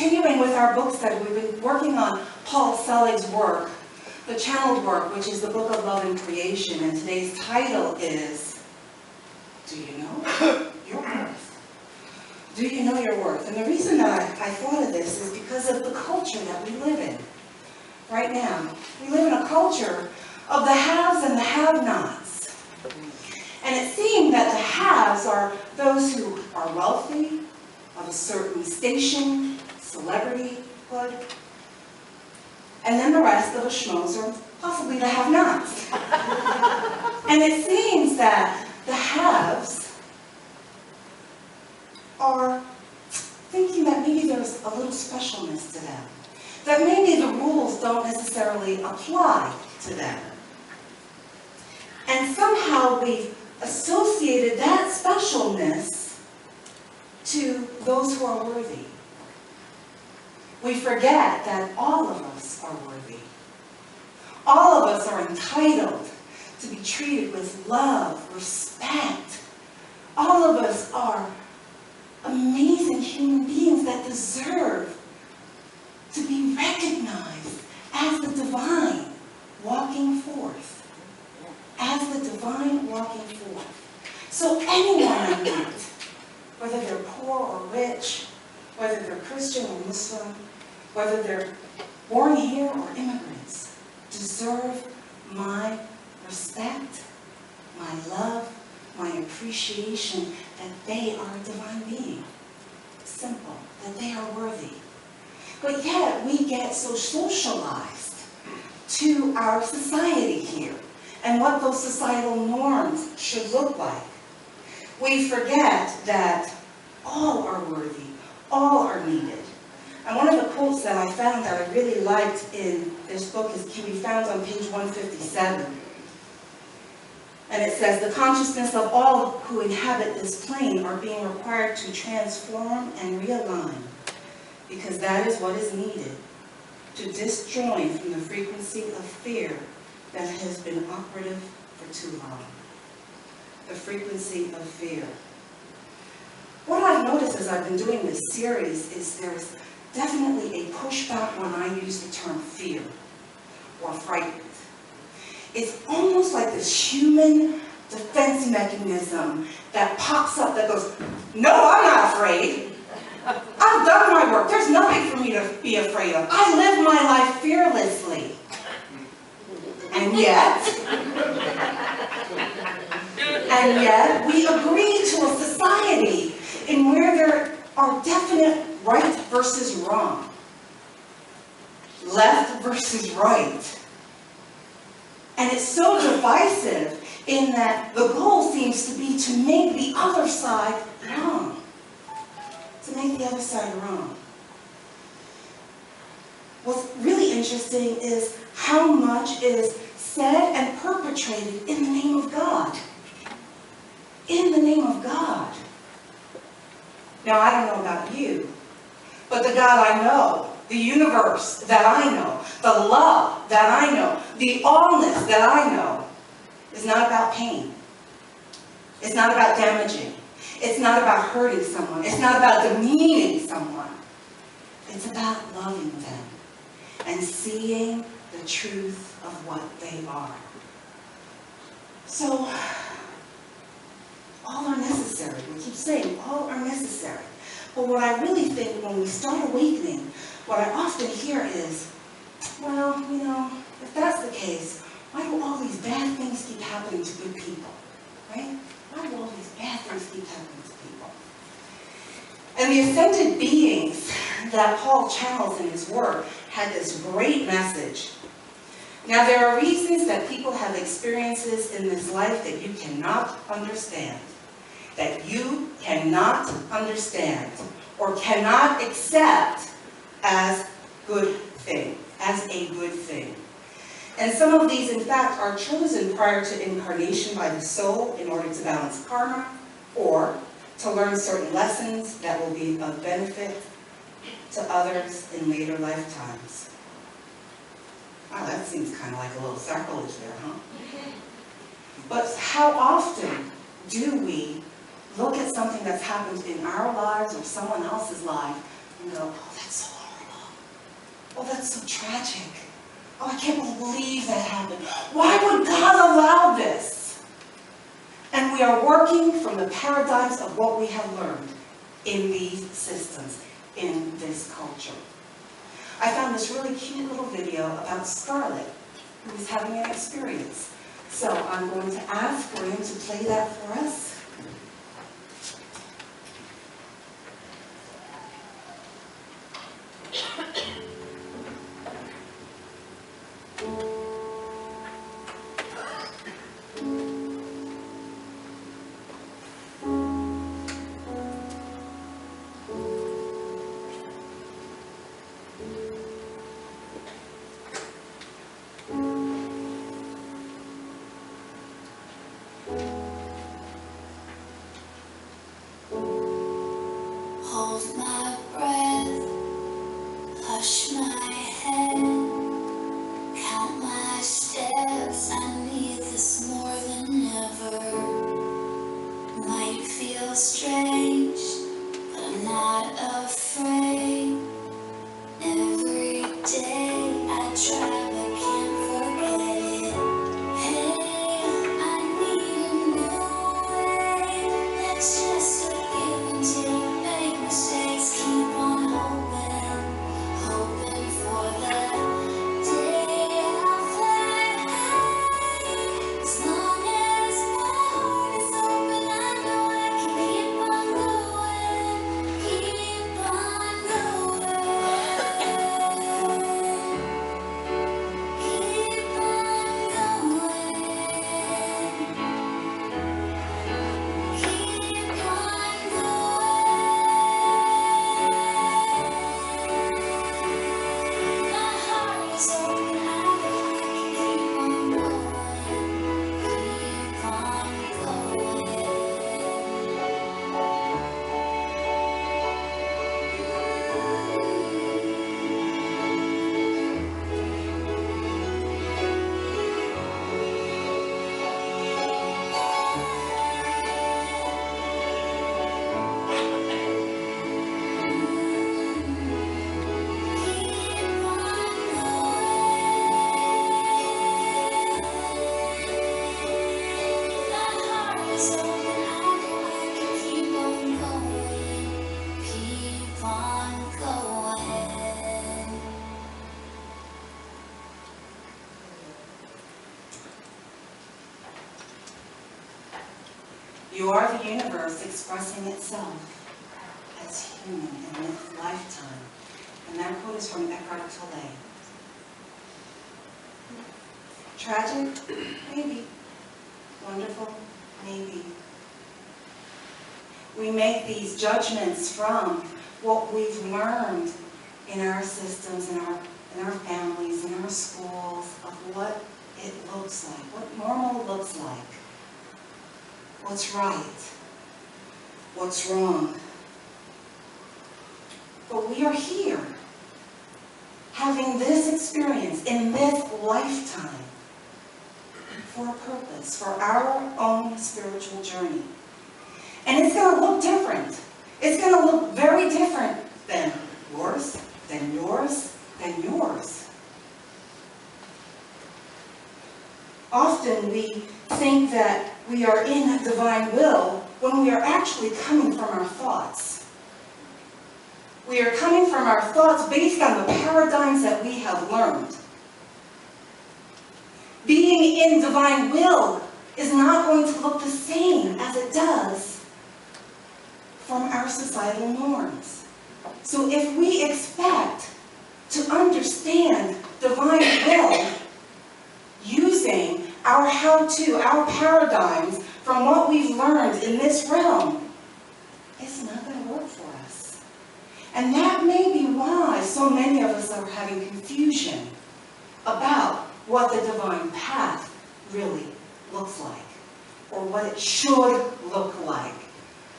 continuing with our book study, we've been working on Paul Selig's work, the channeled work, which is the Book of Love and Creation, and today's title is, Do You Know Your Worth? Do you know your worth? And the reason that I thought of this is because of the culture that we live in right now. We live in a culture of the haves and the have-nots. And it seems that the haves are those who are wealthy, of a certain station, celebrityhood, and then the rest of the schmoes are possibly the have-nots. And it seems that the haves are thinking that maybe there's a little specialness to them, that maybe the rules don't necessarily apply to them. And somehow we've associated that specialness to those who are worthy. We forget that all of us are worthy. All of us are entitled to be treated with love, respect. All of us are amazing human beings that deserve to be recognized as the divine walking forth. As the divine walking forth. So anyone I meet, whether they're poor or rich, whether they're Christian or Muslim, whether they're born here or immigrants, deserve my respect, my love, my appreciation that they are a divine being. Simple, that they are worthy. But yet we get so socialized to our society here and what those societal norms should look like. We forget that all are worthy, all are needed. And one of the quotes that I found that I really liked in this book can be found on page 157. And it says, the consciousness of all who inhabit this plane are being required to transform and realign, because that is what is needed to disjoin from the frequency of fear that has been operative for too long. The frequency of fear. What I've noticed as I've been doing this series is there's definitely a pushback when I use the term fear or frightened. It's almost like this human defense mechanism that pops up that goes, no, I'm not afraid. I've done my work. There's nothing for me to be afraid of. I live my life fearlessly. And yet, we agree to a society in where there are definite right versus wrong, left versus right. And it's so divisive in that the goal seems to be to make the other side wrong. To make the other side wrong. What's really interesting is how much is said and perpetrated in the name of God. In the name of God. Now, I don't know about you, but the God I know, the universe that I know, the love that I know, the allness that I know, is not about pain. It's not about damaging. It's not about hurting someone. It's not about demeaning someone. It's about loving them and seeing the truth of what they are. So, all are necessary. We keep saying all are necessary. But what I really think when we start awakening, what I often hear is, well, you know, if that's the case, why do all these bad things keep happening to good people? Right? Why do all these bad things keep happening to people? And the ascended beings that Paul channels in his work had this great message. Now, there are reasons that people have experiences in this life that you cannot understand. That you cannot understand or cannot accept as good thing, as a good thing. And some of these, in fact, are chosen prior to incarnation by the soul in order to balance karma or to learn certain lessons that will be of benefit to others in later lifetimes. Wow, that seems kind of like a little sacrilege there, huh? But how often do we look at something that's happened in our lives or someone else's life, and go, oh, that's so horrible. Oh, that's so tragic. Oh, I can't believe that happened. Why would God allow this? And we are working from the paradigms of what we have learned in these systems, in this culture. I found this really cute little video about Scarlett, who is having an experience. So I'm going to ask William to play that for us. Hold my breath, hush my head, count my steps. I need this more than ever. Might feel strange, but I'm not afraid. Every day I try but can't forget it. Hey, I need a new way. Let's just forgive and take mistakes, keep on hoping, hoping for the day I'll fly high. As long as my heart is open, I know I can keep on going, keep on You are the universe expressing itself as human in this lifetime. And that quote is from Eckhart Tolle. Tragic? Maybe. Wonderful? Maybe. We make these judgments from what we've learned in our systems, in our families, in our schools, of what it looks like, what normal looks like. What's right? What's wrong? But we are here, having this experience in this lifetime for a purpose, for our own spiritual journey. And it's going to look different. It's going to look very different than yours, than yours, than yours. Often we think that we are in divine will when we are actually coming from our thoughts. We are coming from our thoughts based on the paradigms that we have learned. Being in divine will is not going to look the same as it does from our societal norms. So if we expect to understand divine will using our how-to, our paradigms from what we've learned in this realm, it's not going to work for us. And that may be why so many of us are having confusion about what the divine path really looks like, or what it should look like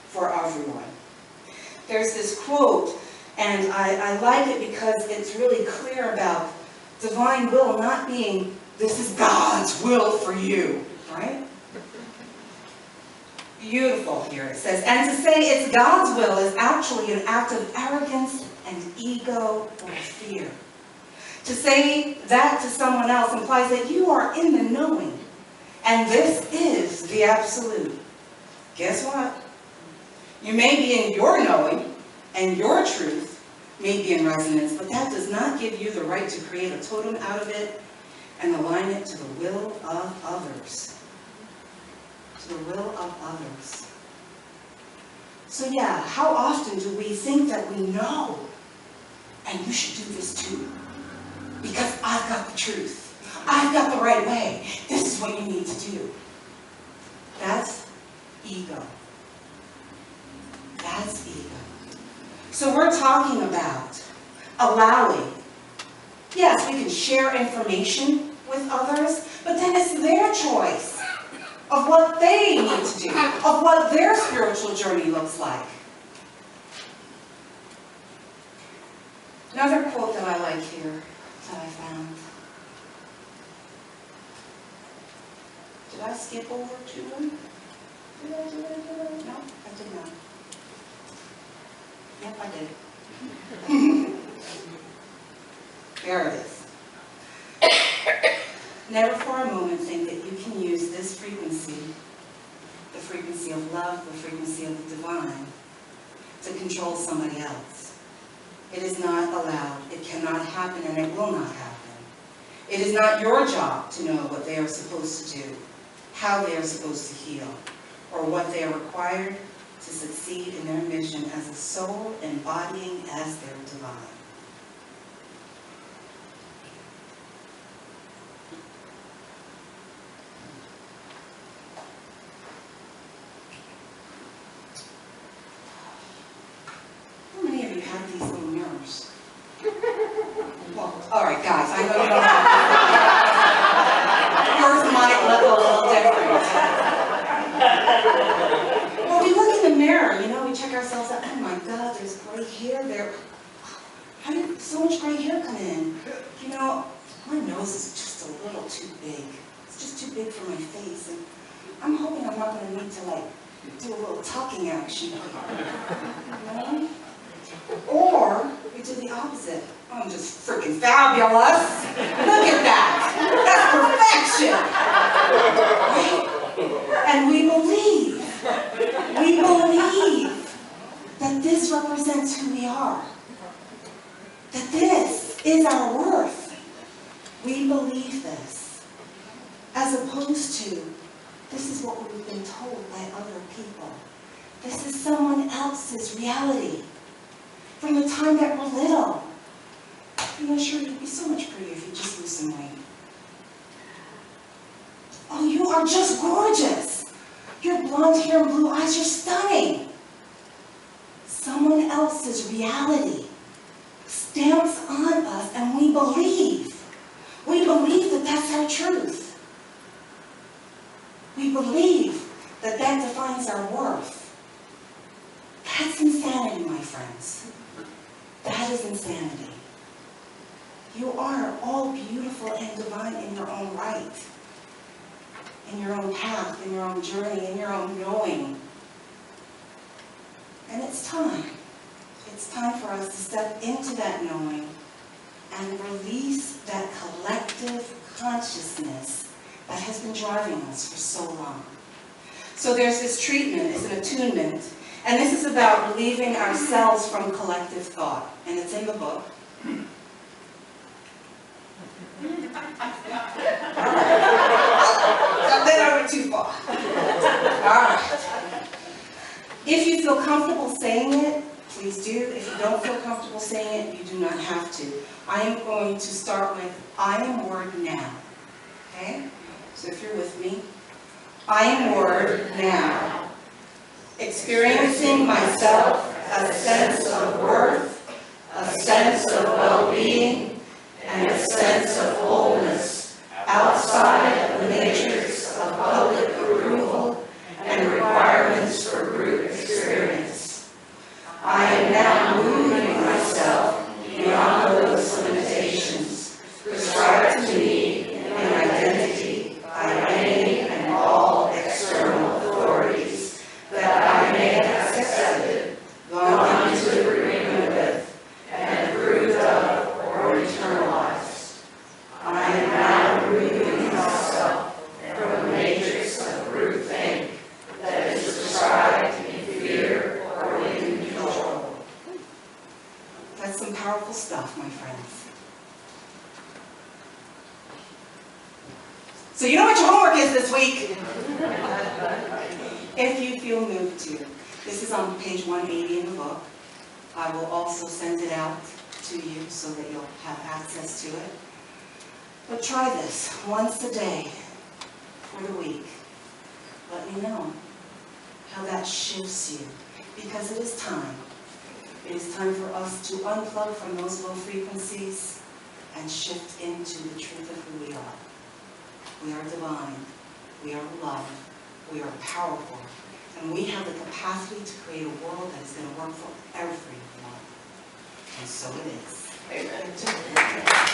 for everyone. There's this quote, and I like it because it's really clear about divine will not being, this is God's will for you, right? Beautiful here. It says, and to say it's God's will is actually an act of arrogance and ego or fear. To say that to someone else implies that you are in the knowing, and this is the absolute. Guess what? You may be in your knowing, and your truth may be in resonance, but that does not give you the right to create a totem out of it and align it to the will of others. To the will of others. So yeah, how often do we think that we know, and you should do this too, because I've got the truth. I've got the right way. This is what you need to do. That's ego. That's ego. So we're talking about allowing. Yes, we can share information with others, but then it's their choice of what they need to do, of what their spiritual journey looks like. Another quote that I like here that I found. Did I skip over to them? Did I? No, I did not. Yep, I did. There it is. Never for a moment think that you can use this frequency, the frequency of love, the frequency of the divine, to control somebody else. It is not allowed, it cannot happen, and it will not happen. It is not your job to know what they are supposed to do, how they are supposed to heal, or what they are required to succeed in their mission as a soul embodying as their divine. How many of you have these little mirrors? Well, all right, guys, I know you don't have yours might look a little different. Well, we look in the mirror, you know, we check ourselves out. Oh my God, there's gray hair there. How did so much gray hair come in? You know, my nose is just a little too big. It's just too big for my face. And I'm hoping I'm not going to need to, like, do a little tucking action. You know? Or we do the opposite. I'm just freaking fabulous. Look at that. That's perfection. Right? And we believe that this represents who we are. That this is our worth. We believe this. As opposed to, this is what we've been told by other people. This is someone else's reality. From the time that we're little. You know, sure, you'd be so much prettier if you just lose some weight. Oh, you are just gorgeous. Your blonde hair and blue eyes, you're stunning. Someone else's reality stamps on us, and we believe that that's our truth. We believe that that defines our worth. That's insanity, my friends. That is insanity. You are all beautiful and divine in your own right, in your own path, in your own journey, in your own knowing. And it's time. It's time for us to step into that knowing and release that collective consciousness that has been driving us for so long. So there's this treatment, it's an attunement, and this is about relieving ourselves from collective thought, and it's in the book. Then I went too far. All right. If you feel comfortable saying it, please do. If you don't feel comfortable saying it, you do not have to. I am going to start with I am word now. Okay? So if you're with me, I am word now. Experiencing myself a sense of worth, a sense of well-being, and a sense of wholeness outside of the matrix of public approval and requirements for group experience. I am now moving myself beyond those limitations prescribed to me in identity by any and all external authorities that I may have accepted, gone into agreement with, That's some powerful stuff, my friends. So you know what your homework is this week? If you feel moved to. This is on page 180 in the book. I will also send it out to you so that you'll have access to it. But try this once a day for the week. Let me know how that shifts you, because it is time. It is time for us to unplug from those low frequencies and shift into the truth of who we are. We are divine. We are love. We are powerful. And we have the capacity to create a world that is going to work for everyone. And so it is. Amen.